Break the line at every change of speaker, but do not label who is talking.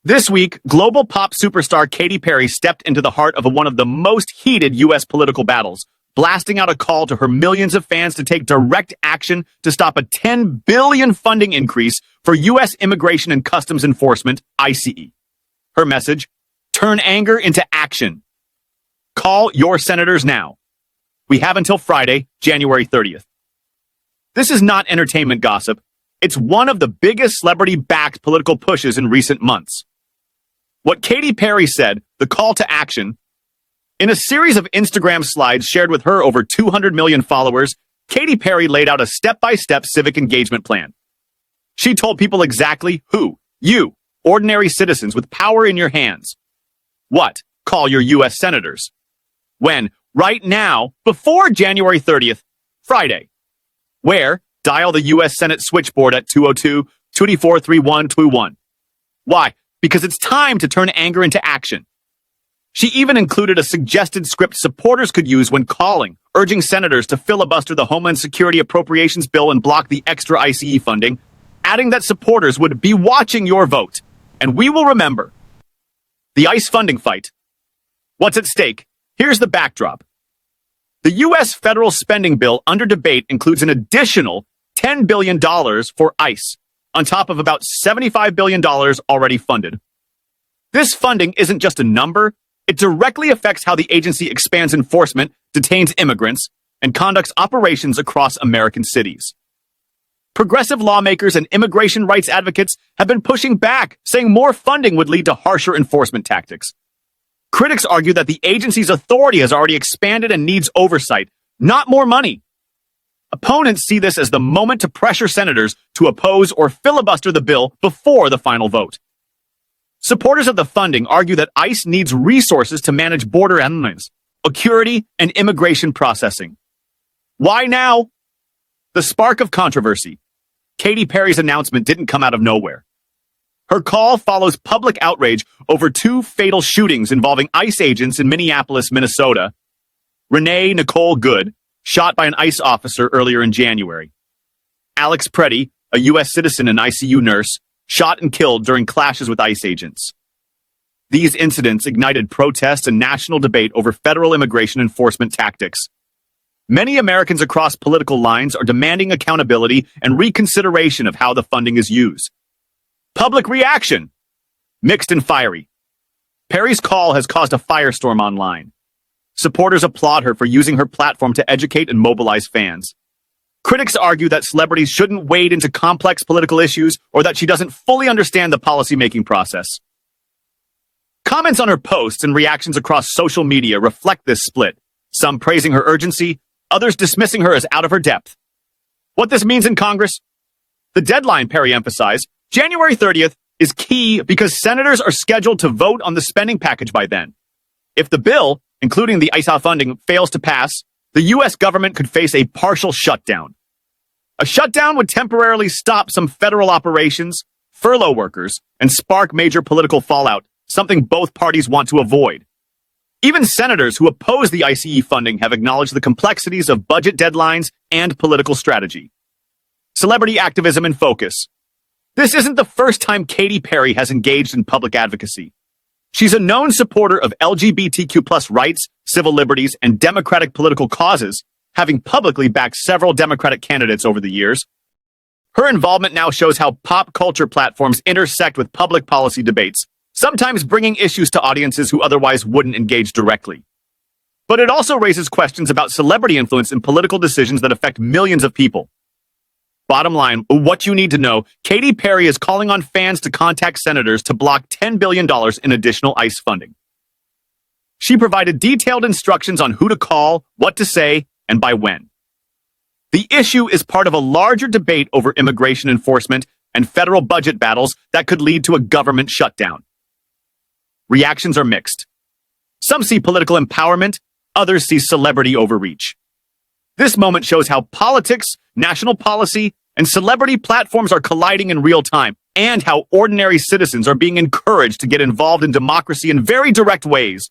This week, global pop superstar Katy Perry stepped into the heart of one of the most heated U.S. political battles, blasting out a call to her millions of fans to take direct action to stop a $10 billion funding increase for U.S. Immigration and Customs Enforcement, ICE. Her message: turn anger into action. Call your senators now. We have until Friday, January 30th. This is not entertainment gossip. It's one of the biggest celebrity-backed political pushes in recent months. What Katy Perry said, the call to action, in a series of Instagram slides shared with her over 200 million followers, Katy Perry laid out a step-by-step civic engagement plan. She told people exactly who, you, ordinary citizens with power in your hands. What? Call your U.S. senators. When? Right now, before January 30th, Friday. Where? Dial the U.S. Senate switchboard at 202-224-3121. Why? Because it's time to turn anger into action. She even included a suggested script supporters could use when calling, urging senators to filibuster the Homeland Security Appropriations Bill and block the extra ICE funding, adding that supporters would be watching your vote. And we will remember. The ICE funding fight. What's at stake? Here's the backdrop. The U.S. federal spending bill under debate includes an additional $10 billion for ICE, on top of about $75 billion already funded. This funding isn't just a number. It directly affects how the agency expands enforcement, detains immigrants, and conducts operations across American cities. Progressive lawmakers and immigration rights advocates have been pushing back, saying more funding would lead to harsher enforcement tactics. Critics argue that the agency's authority has already expanded and needs oversight, not more money. Opponents see this as the moment to pressure senators to oppose or filibuster the bill before the final vote. Supporters of the funding argue that ICE needs resources to manage border elements, security, and immigration processing. Why now? The spark of controversy. Katy Perry's announcement didn't come out of nowhere. Her call follows public outrage over two fatal shootings involving ICE agents in Minneapolis, Minnesota. Renee Nicole Good, shot by an ICE officer earlier in January. Alex Preddy, a U.S. citizen and ICU nurse, shot and killed during clashes with ICE agents. These incidents ignited protests and national debate over federal immigration enforcement tactics. Many Americans across political lines are demanding accountability and reconsideration of how the funding is used. Public reaction: mixed and fiery. Perry's call has caused a firestorm online. Supporters applaud her for using her platform to educate and mobilize fans. Critics argue that celebrities shouldn't wade into complex political issues or that she doesn't fully understand the policymaking process. Comments on her posts and reactions across social media reflect this split, some praising her urgency, others dismissing her as out of her depth. What this means in Congress? The deadline, Perry emphasized, January 30th, is key because senators are scheduled to vote on the spending package by then. If the bill, including the ICE funding, fails to pass, the U.S. government could face a partial shutdown. A shutdown would temporarily stop some federal operations, furlough workers, and spark major political fallout, something both parties want to avoid. Even senators who oppose the ICE funding have acknowledged the complexities of budget deadlines and political strategy. Celebrity activism in focus. This isn't the first time Katy Perry has engaged in public advocacy. She's a known supporter of LGBTQ+ rights, civil liberties, and democratic political causes, having publicly backed several Democratic candidates over the years. Her involvement now shows how pop culture platforms intersect with public policy debates, sometimes bringing issues to audiences who otherwise wouldn't engage directly. But it also raises questions about celebrity influence in political decisions that affect millions of people. Bottom line, what you need to know, Katy Perry is calling on fans to contact senators to block $10 billion in additional ICE funding. She provided detailed instructions on who to call, what to say, and by when. The issue is part of a larger debate over immigration enforcement and federal budget battles that could lead to a government shutdown. Reactions are mixed. Some see political empowerment, others see celebrity overreach. This moment shows how politics, national policy, and celebrity platforms are colliding in real time, and how ordinary citizens are being encouraged to get involved in democracy in very direct ways.